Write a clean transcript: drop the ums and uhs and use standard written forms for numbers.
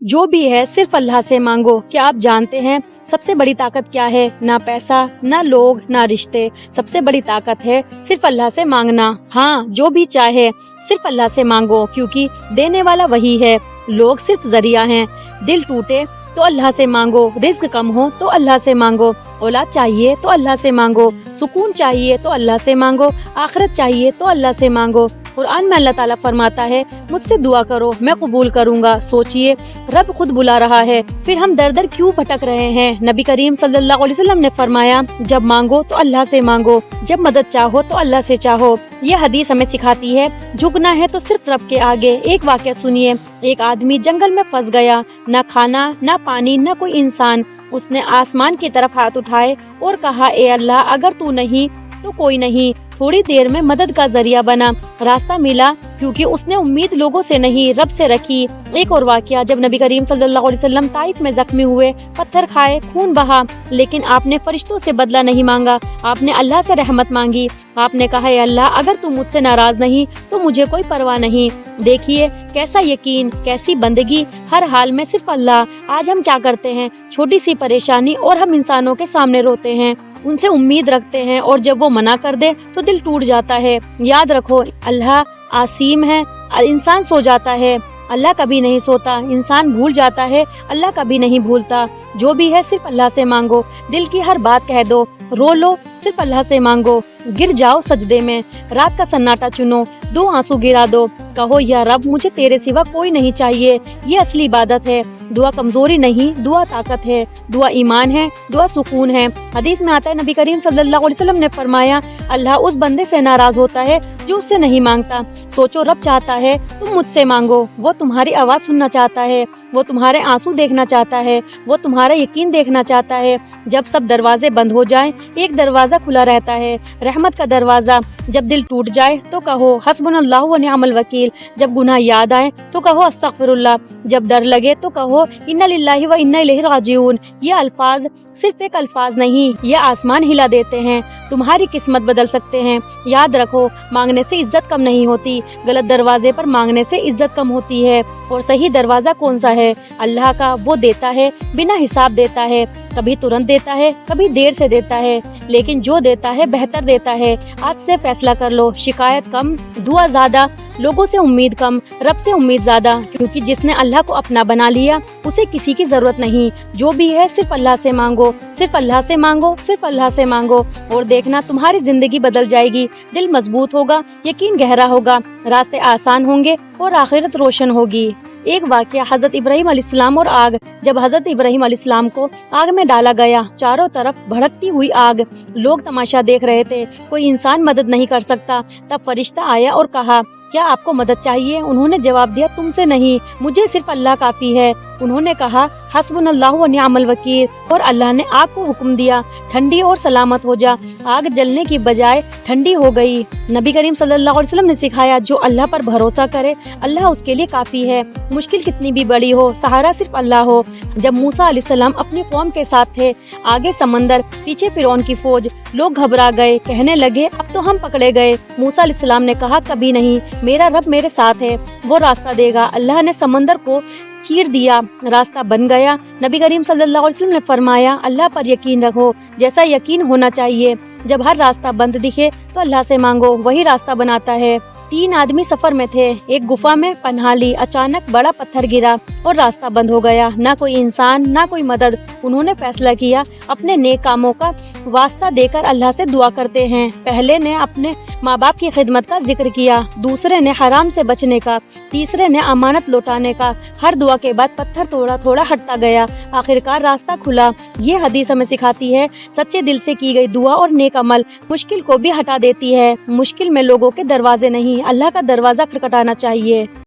जो भी है सिर्फ अल्लाह से मांगो। क्या आप जानते हैं सबसे बड़ी ताकत क्या है? ना पैसा, ना लोग, ना रिश्ते। सबसे बड़ी ताकत है सिर्फ अल्लाह से मांगना। हाँ, जो भी चाहे सिर्फ अल्लाह से मांगो, क्योंकि देने वाला वही है। लोग सिर्फ जरिया हैं। दिल टूटे तो अल्लाह से मांगो, रिज्क कम हो तो अल्लाह से मांगो, औलाद चाहिए तो अल्लाह से मांगो, सुकून चाहिए तो अल्लाह से मांगो, आखिरत चाहिए तो अल्लाह से मांगो। कुरान में अल्लाह ताला फरमाता है, मुझसे दुआ करो मैं कबूल करूंगा। सोचिए, रब खुद बुला रहा है, फिर हम दर दर क्यों भटक रहे हैं? नबी करीम सल्लल्लाहु अलैहि वसल्लम ने फरमाया, जब मांगो तो अल्लाह से मांगो, जब मदद चाहो तो अल्लाह से चाहो। ये हदीस हमें सिखाती है झुकना है तो सिर्फ रब के आगे। एक वाक़या सुनिए। एक आदमी जंगल में फंस गया, ना खाना, ना पानी, ना कोई इंसान। उसने आसमान की तरफ हाथ उठाए और कहा, ए अल्लाह, अगर तू नहीं तो कोई नहीं। थोड़ी देर में मदद का जरिया बना, रास्ता मिला, क्योंकि उसने उम्मीद लोगों से नहीं रब से रखी। एक और वाकया, जब नबी करीम सल्लल्लाहु अलैहि वसल्लम ताइफ में जख्मी हुए, पत्थर खाए, खून बहा, लेकिन आपने फरिश्तों से बदला नहीं मांगा, आपने अल्लाह से रहमत मांगी। आपने कहा, ए अल्लाह, अगर तू मुझसे नाराज नहीं तो मुझे कोई परवाह नहीं। देखिए कैसा यकीन, कैसी बंदगी, हर हाल में सिर्फ अल्लाह। आज हम क्या करते हैं? छोटी सी परेशानी और हम इंसानों के सामने रोते हैं, उनसे उम्मीद रखते हैं, और जब वो मना कर दे तो दिल टूट जाता है। याद रखो, अल्लाह आसीम है। इंसान सो जाता है, अल्लाह कभी नहीं सोता। इंसान भूल जाता है, अल्लाह कभी नहीं भूलता। जो भी है सिर्फ अल्लाह से मांगो। दिल की हर बात कह दो, रो लो, सिर्फ अल्लाह से मांगो। गिर जाओ सजदे में, रात का सन्नाटा चुनो, 2 आंसू गिरा दो, कहो, या रब, मुझे तेरे सिवा कोई नहीं चाहिए। ये असली इबादत है। दुआ कमजोरी नहीं, दुआ ताकत है। दुआ ईमान है, दुआ सुकून है। हदीस में आता है, नबी करीम सल्लल्लाहु अलैहि वसल्लम ने फरमाया, अल्लाह उस बंदे से नाराज होता है जो उससे नहीं मांगता। सोचो, रब चाहता है तुम मुझसे मांगो। वो तुम्हारी आवाज़ सुनना चाहता है, वो तुम्हारे आंसू देखना चाहता है, वो तुम्हारा यकीन देखना चाहता है। जब सब दरवाजे बंद हो जाएं, एक दरवाज़ा खुला रहता है, रहमत का दरवाज़ा। जब दिल टूट जाए तो कहो, हस्बुनल्लाहु व निअमल वकील। जब गुनाह याद आए तो कहो, अस्तगफिरुल्लाह। जब डर लगे तो कहो, इन्ना लिल्लाहि व इन्ना इलैहि राजिऊन। ये अल्फाज सिर्फ एक अल्फाज नहीं, ये आसमान हिला देते हैं, तुम्हारी किस्मत बदल सकते हैं। याद रखो, मांगने से इज्जत कम नहीं होती, गलत दरवाजे पर मांगने से इज्जत कम होती है। और सही दरवाज़ा कौन सा है? अल्लाह का। वो देता है, बिना हिसाब देता है, कभी तुरंत देता है, कभी देर से देता है, लेकिन जो देता है बेहतर देता है। आज से फैसला कर लो, शिकायत कम, दुआ ज्यादा, लोगों से उम्मीद कम, रब से उम्मीद ज्यादा, क्योंकि जिसने अल्लाह को अपना बना लिया उसे किसी की जरूरत नहीं। जो भी है सिर्फ अल्लाह से मांगो, सिर्फ अल्लाह से मांगो, सिर्फ अल्लाह से मांगो, और देखना तुम्हारी जिंदगी बदल जाएगी। दिल मजबूत होगा, यकीन गहरा होगा, रास्ते आसान होंगे और आखिरत रोशन होगी। एक वाक़या, हज़रत इब्राहीम अलैहिस्सलाम और आग। जब हज़रत इब्राहीम अलैहिस्सलाम को आग में डाला गया, चारों तरफ भड़कती हुई आग, लोग तमाशा देख रहे थे, कोई इंसान मदद नहीं कर सकता। तब फरिश्ता आया और कहा, क्या आपको मदद चाहिए? उन्होंने जवाब दिया, तुमसे नहीं, मुझे सिर्फ अल्लाह काफ़ी है। उन्होंने कहा, हस्बुनल्लाहु व निअमल वकील। और अल्लाह ने आग को हुक्म दिया, ठंडी और सलामत हो जा। आग जलने की बजाय ठंडी हो गई। नबी करीम सल्लल्लाहु अलैहि वसल्लम ने सिखाया, जो अल्लाह पर भरोसा करे अल्लाह उसके लिए काफ़ी है। मुश्किल कितनी भी बड़ी हो, सहारा सिर्फ अल्लाह हो। जब मूसा अलैहिस्सलाम अपनी कौम के साथ थे, आगे समंदर, पीछे फिरौन की फौज, लोग घबरा गए, कहने लगे, अब तो हम पकड़े गए। मूसा अलैहिस्सलाम ने कहा, कभी नहीं, मेरा रब मेरे साथ है, वो रास्ता देगा। अल्लाह ने समंदर को चीर दिया, रास्ता बन गया। नबी करीम सल्लल्लाहु अलैहि वसल्लम ने फरमाया, अल्लाह पर यकीन रखो, जैसा यकीन होना चाहिए। जब हर रास्ता बंद दिखे तो अल्लाह से मांगो, वही रास्ता बनाता है। 3 आदमी सफर में थे, एक गुफा में पनाह ली। अचानक बड़ा पत्थर गिरा और रास्ता बंद हो गया। ना कोई इंसान, ना कोई मदद। उन्होंने फैसला किया, अपने नेक कामों का वास्ता देकर अल्लाह से दुआ करते हैं। पहले ने अपने माँ बाप की खिदमत का जिक्र किया, दूसरे ने हराम से बचने का, तीसरे ने अमानत लौटाने का। हर दुआ के बाद पत्थर थोड़ा थोड़ा हटता गया, आखिरकार रास्ता खुला। ये हदीस हमें सिखाती है, सच्चे दिल से की गई दुआ और नेक अमल मुश्किल को भी हटा देती है। मुश्किल में लोगों के दरवाजे नहीं, अल्लाह का दरवाजा खटखटाना चाहिए।